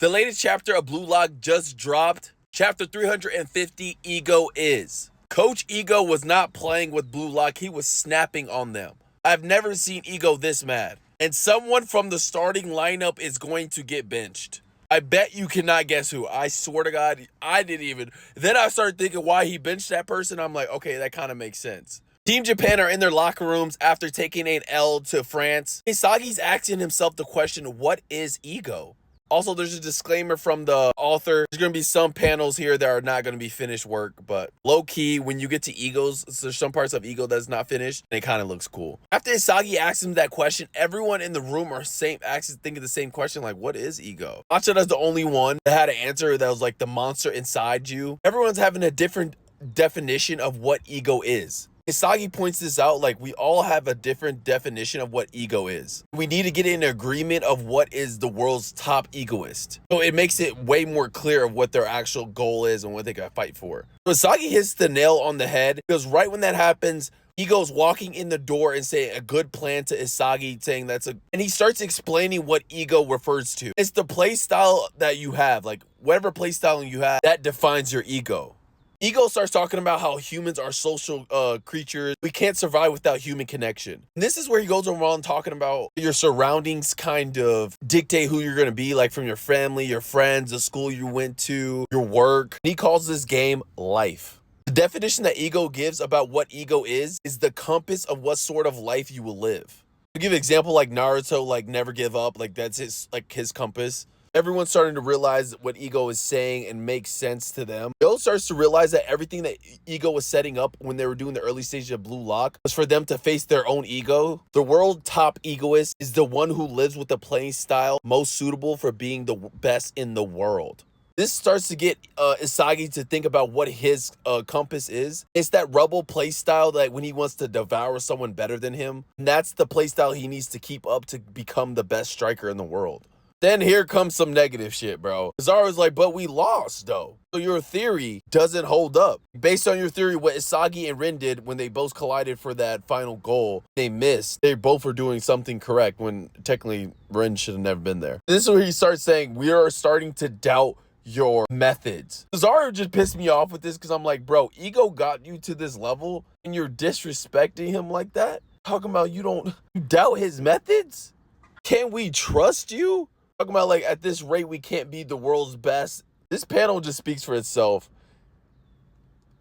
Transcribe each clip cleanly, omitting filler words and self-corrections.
The latest chapter of Blue Lock just dropped. Chapter 350, Ego is. Coach Ego was not playing with Blue Lock, he was snapping on them. I've never seen Ego this mad. And someone from the starting lineup is going to get benched. I bet you cannot guess who. I swear to God, I didn't even. Then I started thinking why he benched that person. I'm like, okay, that kind of makes sense. Team Japan are in their locker rooms after taking an L to France. Isagi's asking himself the question, what is ego? Also, there's a disclaimer from the author. There's going to be some panels here that are not going to be finished work, but low-key, when you get to egos, there's some parts of ego that's not finished, and it kind of looks cool. After Isagi asks him that question, everyone in the room are thinking the same question, like, what is ego? Machada's the only one that had an answer that was like the monster inside you. Everyone's having a different definition of what ego is. Isagi points this out, like we all have a different definition of what ego is. We need to get in agreement of what is the world's top egoist. So it makes it way more clear of what their actual goal is and what they gotta fight for. So Isagi hits the nail on the head because right when that happens, Ego's walking in the door and saying a good plan to Isagi, saying and he starts explaining what ego refers to. It's the play style that you have, like whatever play style you have, that defines your ego. Ego starts talking about how humans are social creatures. We can't survive without human connection. And this is where he goes around talking about your surroundings kind of dictate who you're going to be, like from your family, your friends, the school you went to, your work. And he calls this game life. The definition that ego gives about what ego is the compass of what sort of life you will live. To give an example, like Naruto, like never give up, like that's his compass. Everyone's starting to realize what ego is saying and makes sense to them. Joe starts to realize that everything that ego was setting up when they were doing the early stages of Blue Lock was for them to face their own ego. The world top egoist is the one who lives with the playing style most suitable for being the best in the world. This starts to get Isagi to think about what his compass is. It's that rebel playstyle that when he wants to devour someone better than him, that's the playstyle he needs to keep up to become the best striker in the world. Then here comes some negative shit, bro. Kizaru's like, but we lost, though. So your theory doesn't hold up. Based on your theory, what Isagi and Rin did when they both collided for that final goal, they missed. They both were doing something correct when technically Rin should have never been there. This is where he starts saying, we are starting to doubt your methods. Kizaru just pissed me off with this because I'm like, bro, ego got you to this level and you're disrespecting him like that? Talking about you doubt his methods? Can we trust you? Talking about like at this rate we can't be the world's best. This panel just speaks for itself.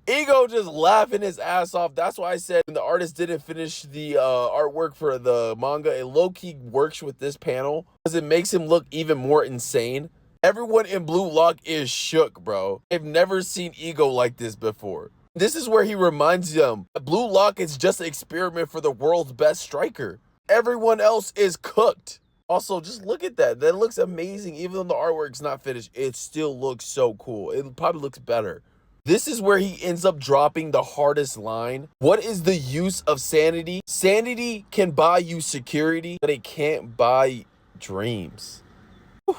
Ego just laughing his ass off. That's why I said when the artist didn't finish the artwork for the manga, it low-key works with this panel because it makes him look even more insane. Everyone in Blue Lock is shook, bro. They've never seen ego like this before. This is where he reminds them Blue Lock is just an experiment for the world's best striker. Everyone else is cooked. Also, just look at that. That looks amazing. Even though the artwork's not finished, it still looks so cool. It probably looks better. This is where he ends up dropping the hardest line. What is the use of sanity? Sanity can buy you security, but it can't buy dreams. Whew.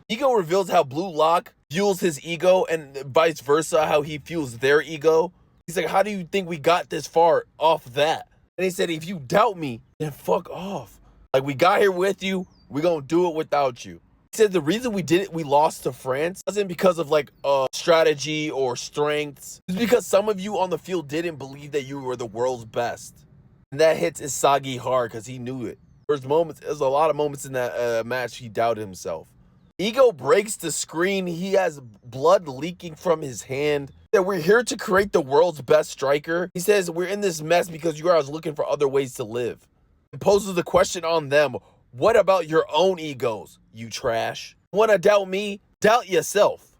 Ego reveals how Blue Lock fuels his ego and vice versa, how he fuels their ego. He's like, how do you think we got this far off that? And he said, if you doubt me, then fuck off. Like, we got here with you, we're gonna do it without you. He said the reason we lost to France wasn't because of like strategy or strengths. It's because some of you on the field didn't believe that you were the world's best. And that hits Isagi hard because he knew it. There's a lot of moments in that match he doubted himself. Ego breaks the screen. He has blood leaking from his hand. That we're here to create the world's best striker. He says we're in this mess because you guys are looking for other ways to live. And poses the question on them. What about your own egos, you trash? Wanna doubt me? Doubt yourself.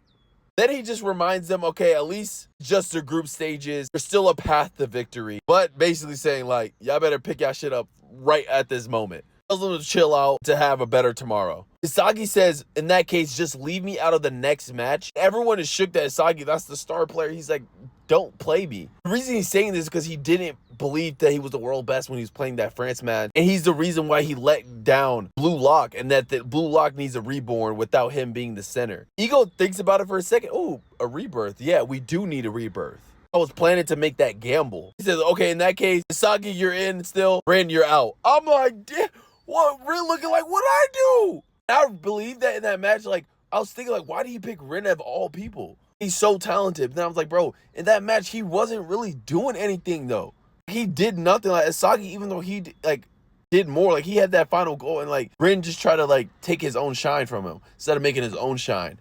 Then he just reminds them, okay, at least just the group stages. There's still a path to victory. But basically saying like, y'all better pick y'all shit up right at this moment. Tells them to chill out to have a better tomorrow. Isagi says, in that case, just leave me out of the next match. Everyone is shook that Isagi, that's the star player. He's like, don't play me. The reason he's saying this is because he didn't believe that he was the world best when he was playing that France match. And he's the reason why he let down Blue Lock and that the Blue Lock needs a reborn without him being the center. Ego thinks about it for a second. Oh, a rebirth. Yeah, we do need a rebirth. I was planning to make that gamble. He says, okay, in that case, Isagi, you're in still. Rin, you're out. I'm like, what? Rin looking like, what'd I do? I believe that in that match, like, I was thinking, like, why did he pick Ren of all people? He's so talented. But then I was like, bro, in that match, he wasn't really doing anything, though. He did nothing. Like, Asagi, even though he, like, did more, like, he had that final goal, and, like, Ren just tried to, like, take his own shine from him instead of making his own shine.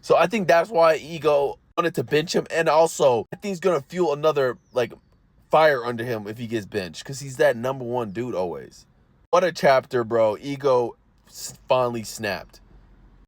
So I think that's why Ego wanted to bench him, and also, I think he's going to fuel another, like, fire under him if he gets benched, because he's that #1 dude always. What a chapter, bro. Ego finally snapped.